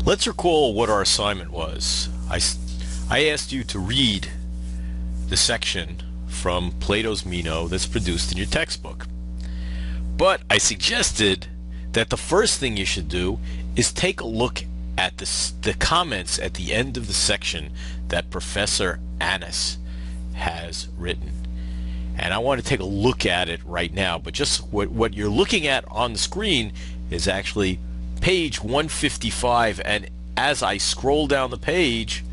Let's recall what our assignment was. I asked you to read the section from Plato's Meno that's produced in your textbook. But I suggested that the first thing you should do is take a look at the comments at the end of the section that Professor Annis has written. And I want to take a look at it right now, but just what you're looking at on the screen is actually page 155, and as I scroll down the page,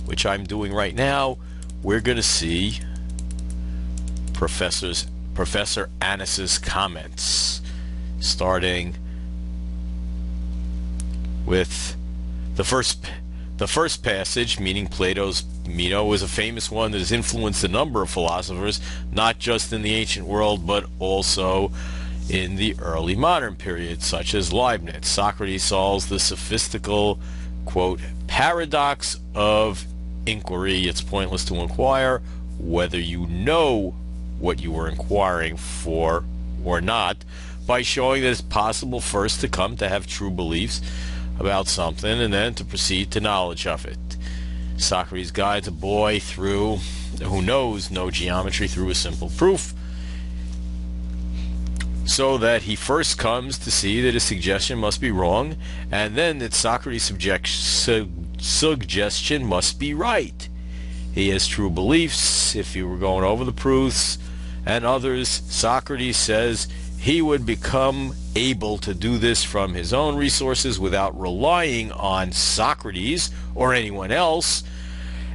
which I'm doing right now, we're going to see Professor Annis's comments, starting with the first passage, meaning Plato's Meno, is a famous one that has influenced a number of philosophers, not just in the ancient world, but also in the early modern period, such as Leibniz. Socrates solves the sophistical, quote, paradox of inquiry. It's pointless to inquire whether you know what you were inquiring for or not, by showing that it's possible first to come to have true beliefs about something and then to proceed to knowledge of it. Socrates guides a boy who knows no geometry through a simple proof, so that he first comes to see that his suggestion must be wrong, and then that Socrates' suggestion must be right. He has true beliefs. If you were going over the proofs and others, Socrates says he would become able to do this from his own resources without relying on Socrates or anyone else,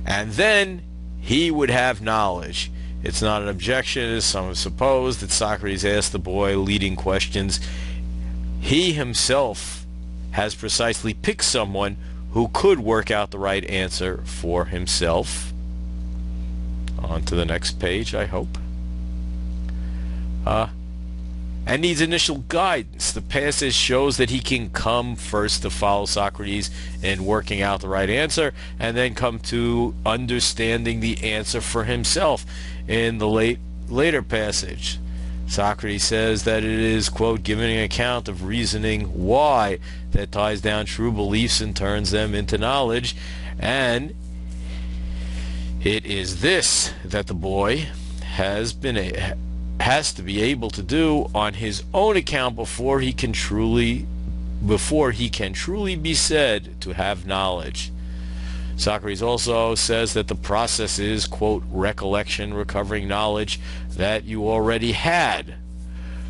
and then he would have knowledge. It's not an objection, as some have supposed, that Socrates asked the boy leading questions. He himself has precisely picked someone who could work out the right answer for himself. On to the next page, I hope. And needs initial guidance. The passage shows that he can come first to follow Socrates in working out the right answer, and then come to understanding the answer for himself in the later passage. Socrates says that it is, quote, giving an account of reasoning why that ties down true beliefs and turns them into knowledge, and it is this that the boy has to be able to do on his own account before he can truly be said to have knowledge. Socrates also says that the process is, quote, recollection, recovering knowledge that you already had.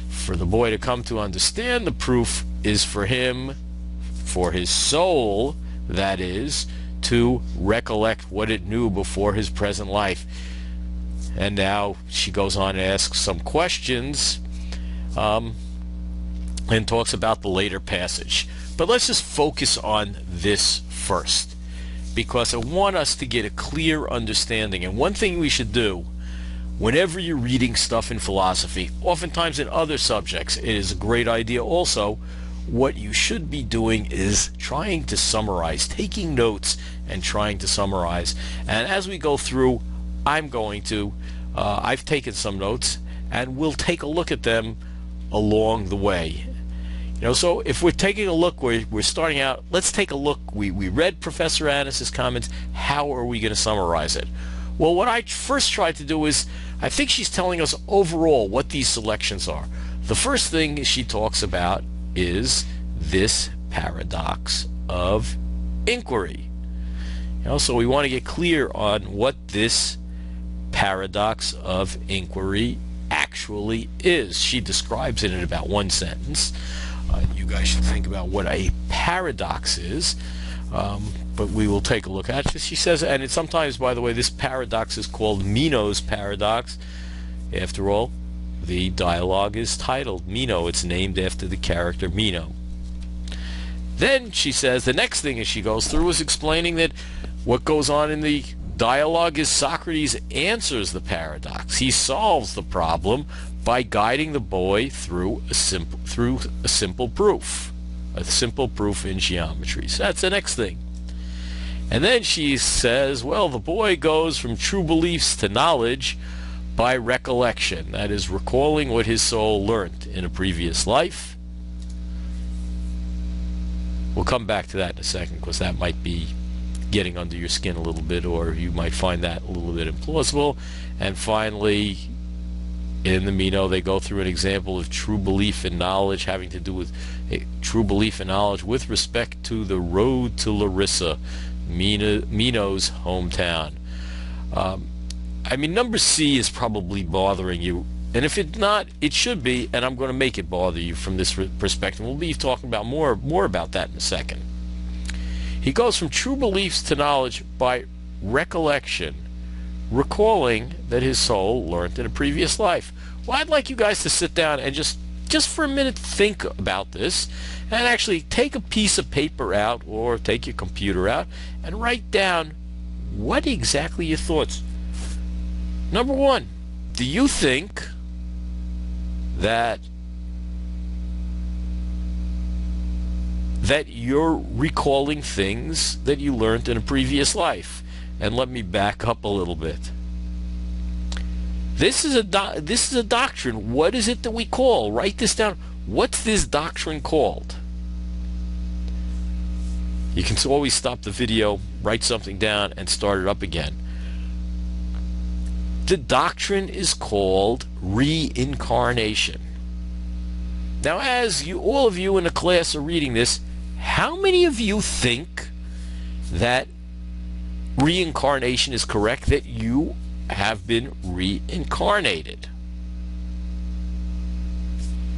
For the boy to come to understand the proof is for him, for his soul, that is, to recollect what it knew before his present life. And now she goes on to ask some questions and talks about the later passage. But let's just focus on this first, because I want us to get a clear understanding. And one thing we should do whenever you're reading stuff in philosophy, oftentimes in other subjects, it is a great idea also, what you should be doing is trying to summarize, taking notes and trying to summarize. And as we go through, I've taken some notes, and we'll take a look at them along the way. So if we're taking a look, we're starting out, let's take a look. We read Professor Annis's comments. How are we going to summarize it? Well, what I first tried to do is, I think she's telling us overall what these selections are. The first thing she talks about is this paradox of inquiry. So we want to get clear on what this paradox of inquiry actually is. She describes it in about one sentence. You guys should think about what a paradox is, but we will take a look at it. She says, and it sometimes, by the way, this paradox is called Meno's paradox. After all, the dialogue is titled Meno. It's named after the character Meno. Then she says the next thing as she goes through is explaining that what goes on in the dialogue is Socrates answers the paradox. He solves the problem by guiding the boy through a simple proof in geometry. So that's the next thing. And then she says, well, the boy goes from true beliefs to knowledge by recollection, that is, recalling what his soul learnt in a previous life. We'll come back to that in a second, because that might be getting under your skin a little bit, or you might find that a little bit implausible. And finally, in the Meno, they go through an example of true belief in knowledge, having to do with true belief in knowledge with respect to the road to Larissa, Meno's hometown. I mean, number C is probably bothering you, and if it's not, it should be, and I'm going to make it bother you from this perspective. We'll be talking about more about that in a second. He goes from true beliefs to knowledge by recollection, recalling that his soul learned in a previous life. Well, I'd like you guys to sit down and just for a minute think about this, and actually take a piece of paper out or take your computer out and write down what exactly your thoughts. Number one, do you think that you're recalling things that you learned in a previous life? And let me back up a little bit. This is a doctrine. What is it that we call? Write this down. What's this doctrine called? You can always stop the video, write something down, and start it up again. The doctrine is called reincarnation. Now, as all of you in the class are reading this, how many of you think that reincarnation is correct, that you have been reincarnated?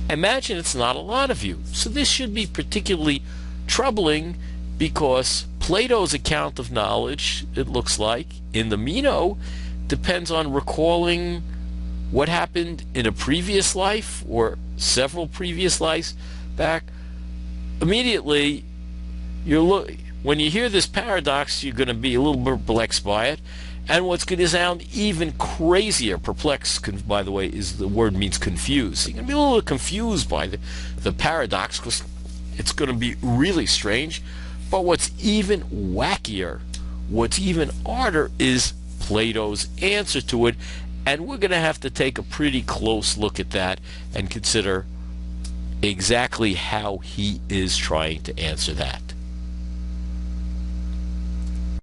Imagine it's not a lot of you. So this should be particularly troubling, because Plato's account of knowledge, it looks like, in the Meno, depends on recalling what happened in a previous life or several previous lives back. Immediately, when you hear this paradox, you're going to be a little bit perplexed by it. And what's going to sound even crazier, perplexed, by the way, is the word means confused. You're going to be a little confused by the paradox, because it's going to be really strange. But what's even wackier, what's even odder, is Plato's answer to it. And we're going to have to take a pretty close look at that and consider exactly how he is trying to answer that.